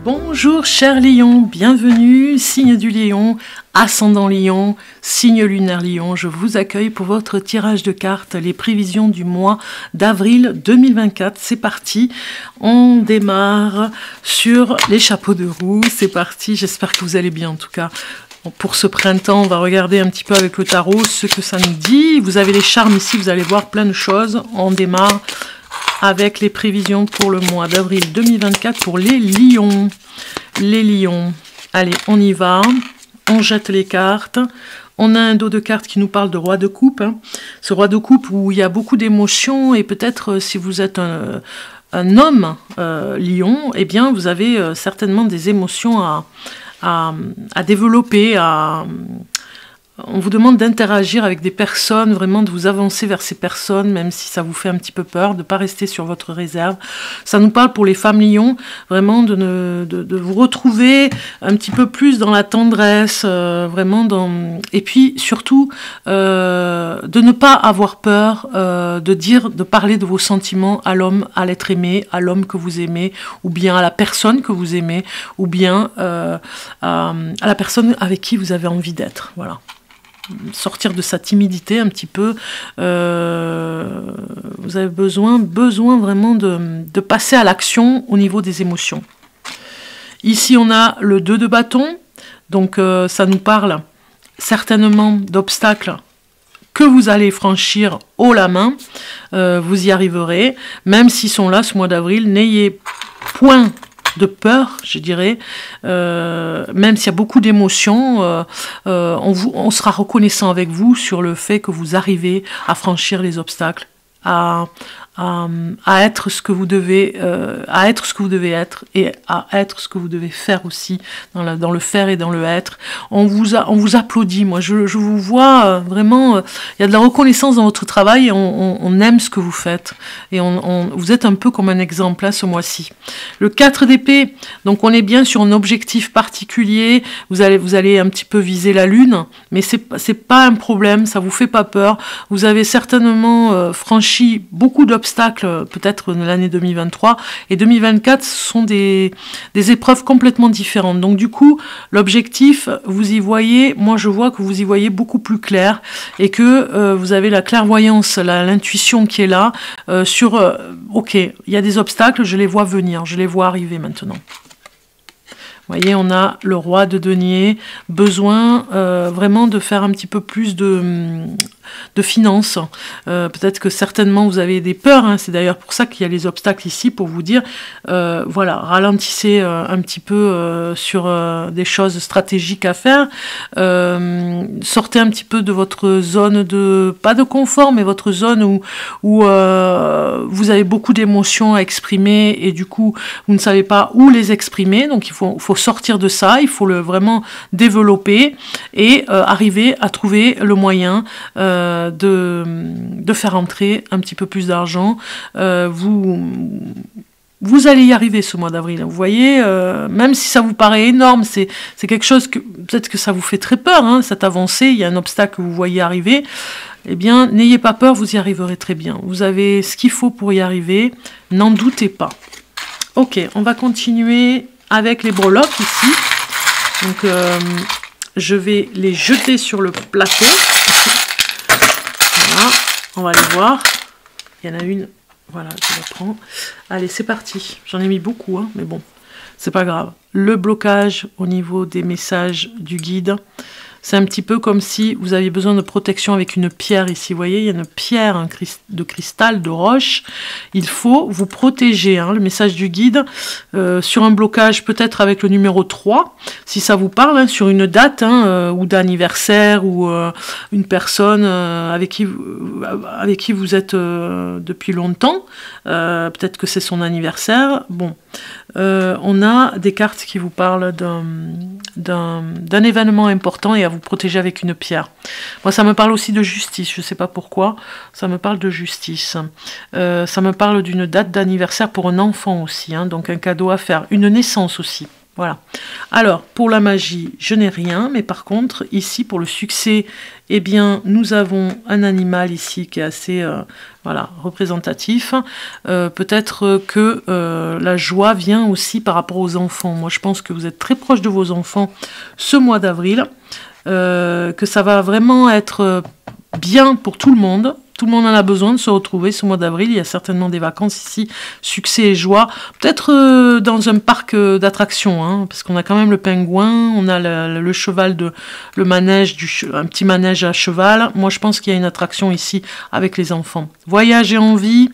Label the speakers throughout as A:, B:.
A: Bonjour chers lions, bienvenue, signe du lion, ascendant lion, signe lunaire lion, je vous accueille pour votre tirage de cartes, les prévisions du mois d'avril 2024, c'est parti, on démarre sur les chapeaux de roue, c'est parti, j'espère que vous allez bien en tout cas. Pour ce printemps, on va regarder un petit peu avec le tarot ce que ça nous dit, vous avez les charmes ici, vous allez voir plein de choses, on démarre avec les prévisions pour le mois d'avril 2024 pour les lions. Les lions, allez, on y va, on jette les cartes. On a un dos de cartes qui nous parle de roi de coupe. Hein. Ce roi de coupe où il y a beaucoup d'émotions et peut-être si vous êtes un homme lion, eh bien vous avez certainement des émotions à développer, on vous demande d'interagir avec des personnes, vraiment de vous avancer vers ces personnes, même si ça vous fait un petit peu peur, de ne pas rester sur votre réserve. Ça nous parle pour les femmes lions, vraiment de vous retrouver un petit peu plus dans la tendresse, vraiment dans... Et puis surtout, de ne pas avoir peur de parler de vos sentiments à l'homme, à l'être aimé, à l'homme que vous aimez, ou bien à la personne que vous aimez, ou bien à la personne avec qui vous avez envie d'être, voilà. Sortir de sa timidité un petit peu, vous avez besoin vraiment de passer à l'action au niveau des émotions. Ici on a le 2 de bâton, donc ça nous parle certainement d'obstacles que vous allez franchir haut la main, vous y arriverez, même s'ils sont là ce mois d'avril, n'ayez point de peur, je dirais, même s'il y a beaucoup d'émotions, on sera reconnaissant avec vous sur le fait que vous arrivez à franchir les obstacles, à être ce que vous devez, être et à être ce que vous devez faire aussi dans le faire et dans le être. On vous applaudit, moi je vous vois vraiment, il y a de la reconnaissance dans votre travail et on aime ce que vous faites et vous êtes un peu comme un exemple là ce mois-ci. Le 4 d'épée, donc on est bien sur un objectif particulier, vous allez un petit peu viser la lune, mais c'est pas un problème, ça vous fait pas peur, vous avez certainement franchi beaucoup d'obstacles peut-être l'année 2023 et 2024 ce sont des épreuves complètement différentes, donc du coup l'objectif vous y voyez, moi je vois que vous y voyez beaucoup plus clair et que vous avez la clairvoyance, l'intuition qui est là ok, il y a des obstacles, je les vois venir, je les vois arriver maintenant. Vous voyez, on a le roi de denier, besoin vraiment de faire un petit peu plus de finances. Peut-être que certainement vous avez des peurs, hein. C'est d'ailleurs pour ça qu'il y a les obstacles ici, pour vous dire, voilà, ralentissez un petit peu sur des choses stratégiques à faire, sortez un petit peu de votre zone pas de confort, mais votre zone où vous avez beaucoup d'émotions à exprimer et du coup vous ne savez pas où les exprimer, donc il faut sortir de ça, il faut vraiment développer et arriver à trouver le moyen de faire entrer un petit peu plus d'argent. Vous allez y arriver ce mois d'avril. Vous voyez, même si ça vous paraît énorme, c'est quelque chose que peut-être que ça vous fait très peur, hein, cette avancée, il y a un obstacle que vous voyez arriver. Eh bien, n'ayez pas peur, vous y arriverez très bien. Vous avez ce qu'il faut pour y arriver, n'en doutez pas. Ok, on va continuer avec les breloques ici. Donc, je vais les jeter sur le plateau. Voilà, on va les voir. Il y en a une, voilà, je la prends. Allez, c'est parti. J'en ai mis beaucoup, hein, mais bon, c'est pas grave. Le blocage au niveau des messages du guide. C'est un petit peu comme si vous aviez besoin de protection avec une pierre ici. Vous voyez, il y a une pierre de cristal, de roche. Il faut vous protéger, hein, le message du guide, sur un blocage peut-être avec le numéro 3, si ça vous parle, hein, sur une date ou d'anniversaire ou une personne avec qui vous êtes depuis longtemps. Peut-être que c'est son anniversaire. Bon, on a des cartes qui vous parlent d'un événement important et à vous protéger avec une pierre. Moi, ça me parle aussi de justice, je ne sais pas pourquoi, ça me parle de justice. Ça me parle d'une date d'anniversaire pour un enfant aussi, hein, donc un cadeau à faire, une naissance aussi. Voilà. Alors, pour la magie, je n'ai rien, mais par contre, ici, pour le succès, eh bien, nous avons un animal ici qui est assez voilà, représentatif. Peut-être que la joie vient aussi par rapport aux enfants. Moi, je pense que vous êtes très proche de vos enfants ce mois d'avril, que ça va vraiment être bien pour tout le monde. Tout le monde en a besoin de se retrouver ce mois d'avril. Il y a certainement des vacances ici, succès et joie. Peut-être dans un parc d'attractions, hein, parce qu'on a quand même le pingouin, on a le cheval, le manège, un petit manège à cheval. Moi, je pense qu'il y a une attraction ici avec les enfants. Voyage et envie.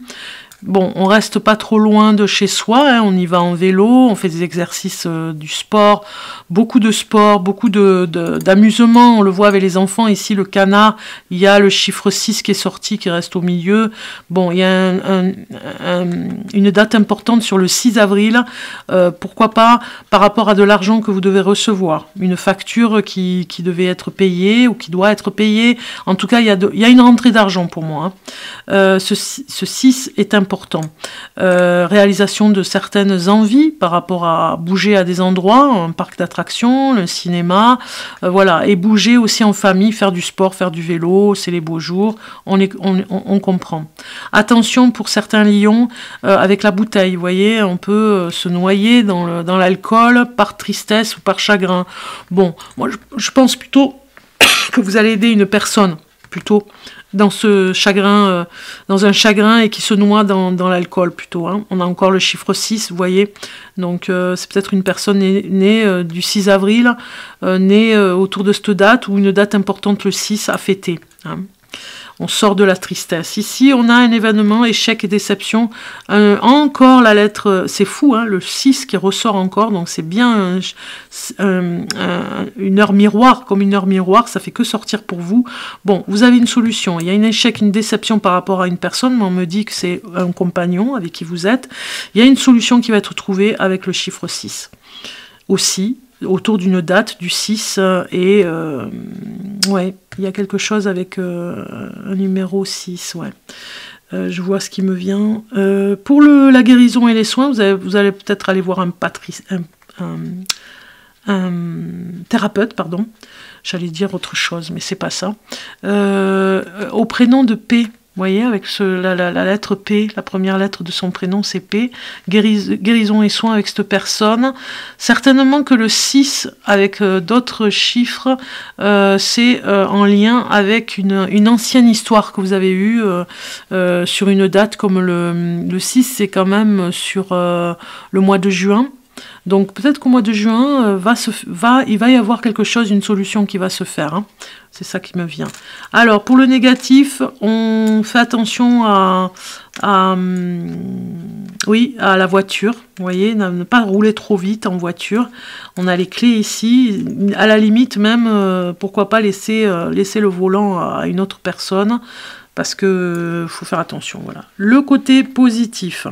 A: Bon, on reste pas trop loin de chez soi, hein, on y va en vélo, on fait des exercices, du sport, beaucoup d'amusement, on le voit avec les enfants, ici le canard, il y a le chiffre 6 qui est sorti, qui reste au milieu. Bon, il y a une date importante sur le 6 avril, pourquoi pas par rapport à de l'argent que vous devez recevoir, une facture qui devait être payée ou qui doit être payée, en tout cas il y a une rentrée d'argent pour moi, hein. Ce 6 est important. Réalisation de certaines envies par rapport à bouger à des endroits, un parc d'attractions, le cinéma, voilà, et bouger aussi en famille, faire du sport, faire du vélo, c'est les beaux jours, on comprend. Attention pour certains lions avec la bouteille, vous voyez, on peut se noyer dans l'alcool par tristesse ou par chagrin. Bon, moi je pense plutôt que vous allez aider une personne, plutôt dans ce chagrin, dans un chagrin et qui se noie dans l'alcool plutôt. Hein. On a encore le chiffre 6, vous voyez. Donc c'est peut-être une personne née du 6 avril, née autour de cette date ou une date importante le 6 à fêter. Hein. On sort de la tristesse. Ici, on a un événement, échec et déception. Encore la lettre, c'est fou, hein, le 6 qui ressort encore, donc c'est bien une heure miroir, comme une heure miroir, ça fait que sortir pour vous. Bon, vous avez une solution. Il y a un échec, une déception par rapport à une personne, mais on me dit que c'est un compagnon avec qui vous êtes. Il y a une solution qui va être trouvée avec le chiffre 6. Aussi, autour d'une date du 6 ouais, il y a quelque chose avec un numéro 6, ouais. Je vois ce qui me vient. Pour la guérison et les soins, vous allez peut-être aller voir un thérapeute, pardon. J'allais dire autre chose, mais c'est pas ça. Au prénom de P. Vous voyez, avec la lettre P, la première lettre de son prénom, c'est P. Guérison et soins avec cette personne. Certainement que le 6, avec d'autres chiffres, c'est en lien avec une ancienne histoire que vous avez eue sur une date comme le 6, c'est quand même sur le mois de juin. Donc peut-être qu'au mois de juin, il va y avoir quelque chose, une solution qui va se faire. Hein. C'est ça qui me vient. Alors pour le négatif, on fait attention à la voiture. Vous voyez, ne pas rouler trop vite en voiture. On a les clés ici. À la limite même, pourquoi pas laisser le volant à une autre personne. Parce que faut faire attention. Voilà. Le côté positif.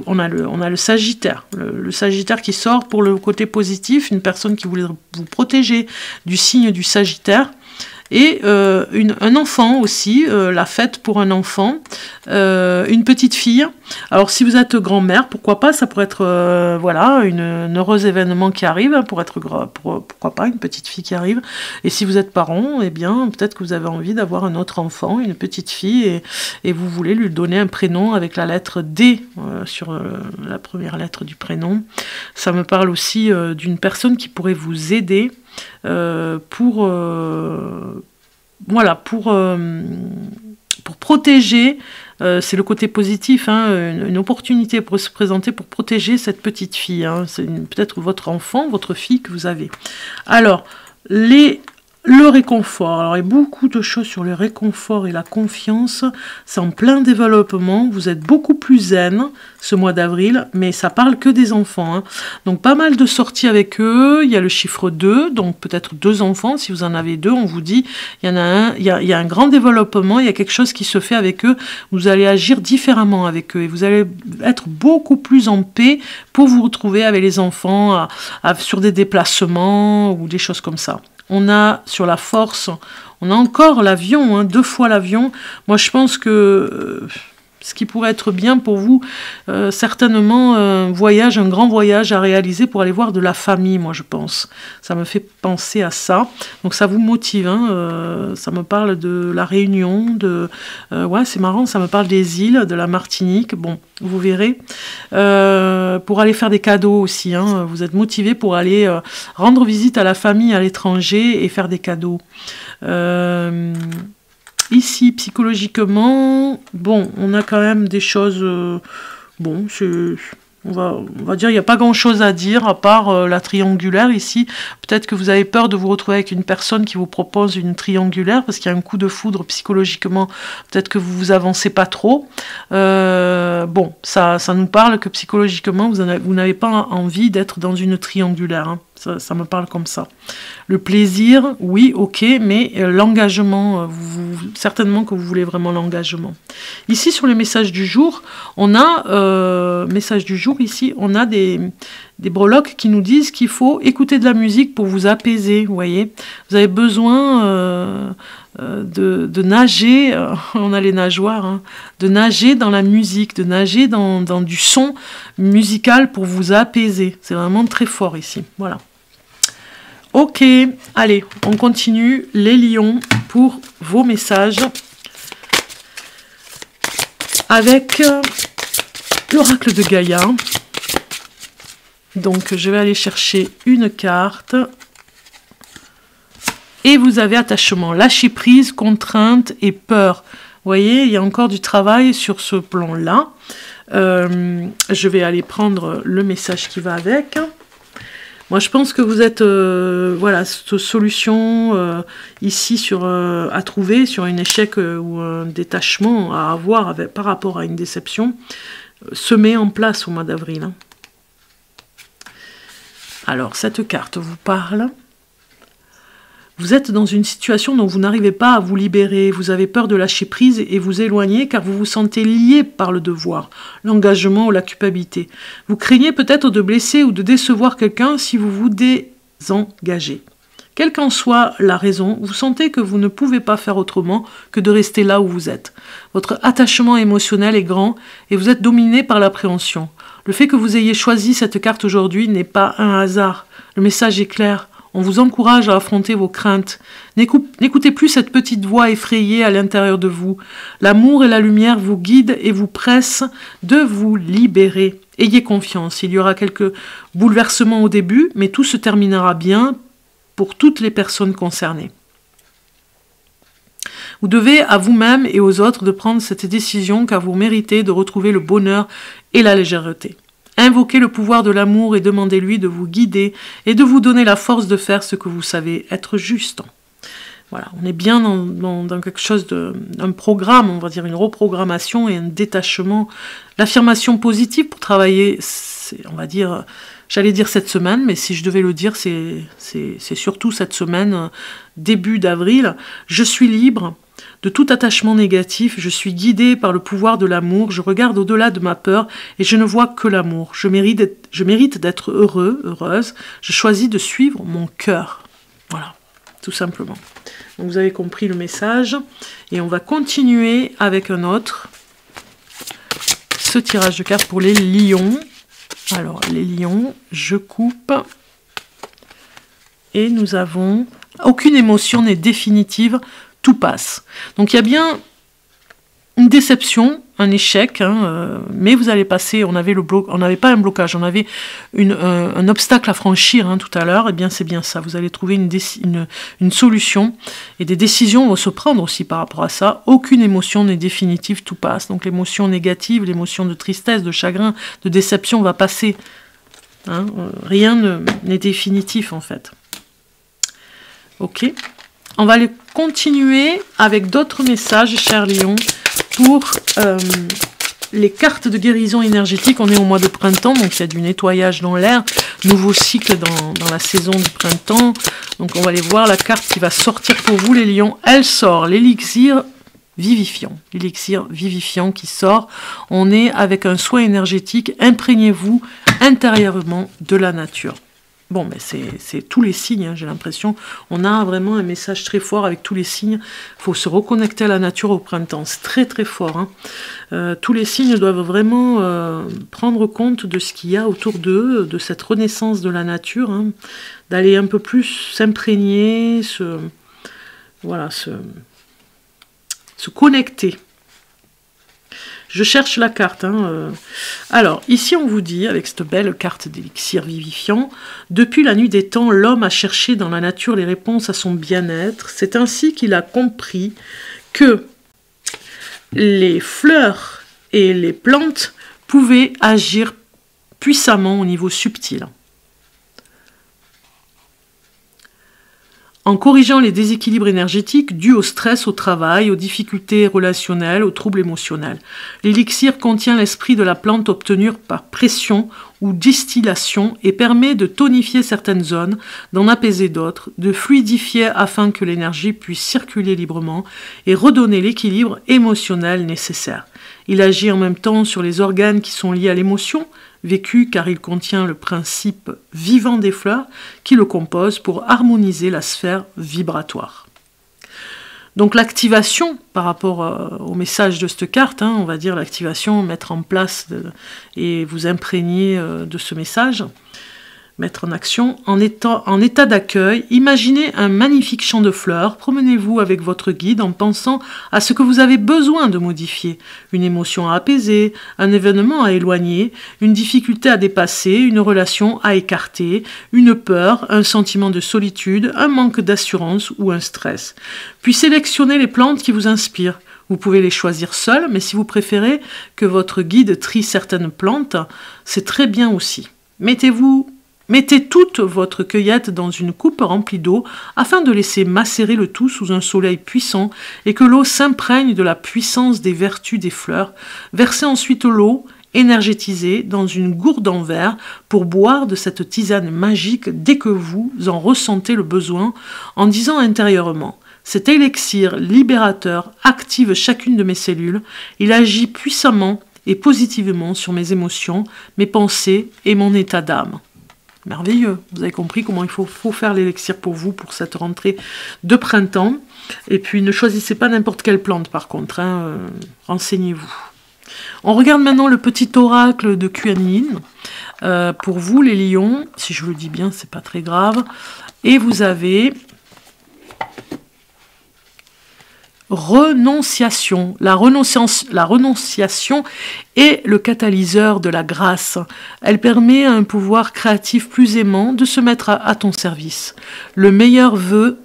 A: On a le Sagittaire. Le Sagittaire qui sort pour le côté positif, une personne qui voulait vous protéger du signe du Sagittaire. Et un enfant aussi, la fête pour un enfant, une petite fille. Alors si vous êtes grand-mère, pourquoi pas, ça pourrait être voilà, un heureux événement qui arrive, pourquoi pas, une petite fille qui arrive. Et si vous êtes parent, eh bien peut-être que vous avez envie d'avoir un autre enfant, une petite fille, et vous voulez lui donner un prénom avec la lettre D sur la première lettre du prénom. Ça me parle aussi d'une personne qui pourrait vous aider pour protéger, c'est le côté positif, hein, une opportunité pour se présenter pour protéger cette petite fille. Hein, c'est peut-être votre enfant, votre fille que vous avez. Alors, le réconfort. Alors, il y a beaucoup de choses sur le réconfort et la confiance. C'est en plein développement. Vous êtes beaucoup plus zen ce mois d'avril, mais ça parle que des enfants. Hein. Donc, pas mal de sorties avec eux. Il y a le chiffre 2, donc peut-être 2 enfants. Si vous en avez 2, on vous dit, il y en a un. Il y a un grand développement. Il y a quelque chose qui se fait avec eux. Vous allez agir différemment avec eux et vous allez être beaucoup plus en paix pour vous retrouver avec les enfants sur des déplacements ou des choses comme ça. On a sur la force, on a encore l'avion, hein, 2 fois l'avion. Moi, je pense que ce qui pourrait être bien pour vous, certainement un voyage, un grand voyage à réaliser pour aller voir de la famille, moi je pense. Ça me fait penser à ça. Donc ça vous motive, hein, ça me parle de la Réunion, ouais c'est marrant, ça me parle des îles, de la Martinique, bon, vous verrez. Pour aller faire des cadeaux aussi, hein, vous êtes motivé pour aller rendre visite à la famille à l'étranger et faire des cadeaux. Ici, psychologiquement, bon, on a quand même des choses... bon, on va dire, il n'y a pas grand-chose à dire, à part la triangulaire ici. Peut-être que vous avez peur de vous retrouver avec une personne qui vous propose une triangulaire, parce qu'il y a un coup de foudre psychologiquement. Peut-être que vous vous avancez pas trop. Bon, ça nous parle que psychologiquement, vous n'avez pas envie d'être dans une triangulaire, hein. Ça me parle comme ça. Le plaisir, oui, ok, mais l'engagement, certainement que vous voulez vraiment l'engagement. Ici, sur les messages du jour, on a, message du jour, ici, on a des breloques qui nous disent qu'il faut écouter de la musique pour vous apaiser, vous voyez. Vous avez besoin de nager, on a les nageoires, hein, de nager dans la musique, de nager dans du son musical pour vous apaiser. C'est vraiment très fort ici, voilà. Ok, allez, on continue les lions pour vos messages avec l'oracle de Gaïa. Donc, je vais aller chercher une carte. Et vous avez attachement, lâcher prise, contrainte et peur. Vous voyez, il y a encore du travail sur ce plan-là. Je vais aller prendre le message qui va avec. Moi, je pense que vous êtes, voilà, cette solution ici à trouver sur un échec ou un détachement à avoir par rapport à une déception se met en place au mois d'avril. Hein. Alors, cette carte vous parle. Vous êtes dans une situation dont vous n'arrivez pas à vous libérer, vous avez peur de lâcher prise et vous éloigner car vous vous sentez lié par le devoir, l'engagement ou la culpabilité. Vous craignez peut-être de blesser ou de décevoir quelqu'un si vous vous désengagez. Quelle qu'en soit la raison, vous sentez que vous ne pouvez pas faire autrement que de rester là où vous êtes. Votre attachement émotionnel est grand et vous êtes dominé par l'appréhension. Le fait que vous ayez choisi cette carte aujourd'hui n'est pas un hasard. Le message est clair. On vous encourage à affronter vos craintes. N'écoutez plus cette petite voix effrayée à l'intérieur de vous. L'amour et la lumière vous guident et vous pressent de vous libérer. Ayez confiance, il y aura quelques bouleversements au début, mais tout se terminera bien pour toutes les personnes concernées. Vous devez à vous-même et aux autres de prendre cette décision car vous méritez de retrouver le bonheur et la légèreté. Invoquez le pouvoir de l'amour et demandez-lui de vous guider et de vous donner la force de faire ce que vous savez être juste. Voilà, on est bien dans quelque chose d'un programme, on va dire une reprogrammation et un détachement. L'affirmation positive pour travailler, on va dire, j'allais dire cette semaine, mais si je devais le dire, c'est surtout cette semaine, début d'avril. Je suis libre de tout attachement négatif, je suis guidée par le pouvoir de l'amour, je regarde au-delà de ma peur et je ne vois que l'amour. Je mérite d'être heureux, heureuse, je choisis de suivre mon cœur. Voilà, tout simplement. Donc vous avez compris le message et on va continuer avec un autre. Ce tirage de cartes pour les lions. Alors les lions, je coupe et nous avons aucune émotion n'est définitive. Tout passe. Donc il y a bien une déception, un échec, hein, mais vous allez passer, on n'avait pas un blocage, on avait un obstacle à franchir hein, tout à l'heure, et bien c'est bien ça, vous allez trouver une solution, et des décisions vont se prendre aussi par rapport à ça. Aucune émotion n'est définitive, tout passe. Donc l'émotion négative, l'émotion de tristesse, de chagrin, de déception va passer. Hein, rien n'est définitif en fait. Ok. On va aller continuer avec d'autres messages, chers lions, pour les cartes de guérison énergétique. On est au mois de printemps, donc il y a du nettoyage dans l'air, nouveau cycle dans la saison du printemps. Donc on va aller voir la carte qui va sortir pour vous, les lions. Elle sort, l'élixir vivifiant. L'élixir vivifiant qui sort. On est avec un soin énergétique. Imprégnez-vous intérieurement de la nature. Bon, mais c'est tous les signes, hein, j'ai l'impression. On a vraiment un message très fort avec tous les signes. Il faut se reconnecter à la nature au printemps. C'est très très fort. Hein. Tous les signes doivent vraiment prendre compte de ce qu'il y a autour d'eux, de cette renaissance de la nature, hein, d'aller un peu plus s'imprégner, se connecter. Je cherche la carte. Hein. Alors, ici, on vous dit, avec cette belle carte d'élixir vivifiant, depuis la nuit des temps, l'homme a cherché dans la nature les réponses à son bien-être. C'est ainsi qu'il a compris que les fleurs et les plantes pouvaient agir puissamment au niveau subtil. En corrigeant les déséquilibres énergétiques dus au stress au travail, aux difficultés relationnelles, aux troubles émotionnels. L'élixir contient l'esprit de la plante obtenue par pression ou distillation et permet de tonifier certaines zones, d'en apaiser d'autres, de fluidifier afin que l'énergie puisse circuler librement et redonner l'équilibre émotionnel nécessaire. Il agit en même temps sur les organes qui sont liés à l'émotion, vécu car il contient le principe vivant des fleurs qui le composent pour harmoniser la sphère vibratoire. Donc l'activation par rapport au message de cette carte, hein, on va dire l'activation, mettre en place et vous imprégner de ce message, mettre en action, en état d'accueil, imaginez un magnifique champ de fleurs, promenez-vous avec votre guide en pensant à ce que vous avez besoin de modifier, une émotion à apaiser, un événement à éloigner, une difficulté à dépasser, une relation à écarter, une peur, un sentiment de solitude, un manque d'assurance ou un stress. Puis sélectionnez les plantes qui vous inspirent. Vous pouvez les choisir seules, mais si vous préférez que votre guide trie certaines plantes, c'est très bien aussi. Mettez toute votre cueillette dans une coupe remplie d'eau afin de laisser macérer le tout sous un soleil puissant et que l'eau s'imprègne de la puissance des vertus des fleurs. Versez ensuite l'eau énergétisée dans une gourde en verre pour boire de cette tisane magique dès que vous en ressentez le besoin en disant intérieurement « Cet élixir libérateur active chacune de mes cellules, il agit puissamment et positivement sur mes émotions, mes pensées et mon état d'âme. » Merveilleux, vous avez compris comment il faut faire l'élixir pour vous, pour cette rentrée de printemps. Et puis ne choisissez pas n'importe quelle plante par contre, hein, renseignez-vous. On regarde maintenant le petit oracle de Kuan-Yin. Pour vous les lions, si je le dis bien, c'est pas très grave. Et vous avez renonciation. La renonciation est le catalyseur de la grâce. Elle permet à un pouvoir créatif plus aimant de se mettre à ton service. Le meilleur veut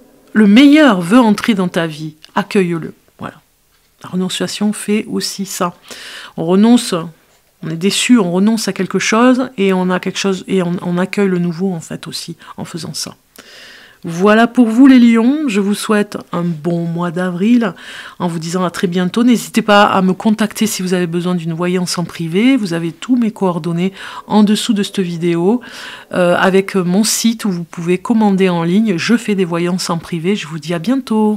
A: entrer dans ta vie. Accueille-le. Voilà. La renonciation fait aussi ça. On renonce, on est déçu, on renonce à quelque chose et on a quelque chose et on accueille le nouveau en fait aussi en faisant ça. Voilà pour vous les lions, je vous souhaite un bon mois d'avril en vous disant à très bientôt. N'hésitez pas à me contacter si vous avez besoin d'une voyance en privé. Vous avez tous mes coordonnées en dessous de cette vidéo avec mon site où vous pouvez commander en ligne. Je fais des voyances en privé, je vous dis à bientôt.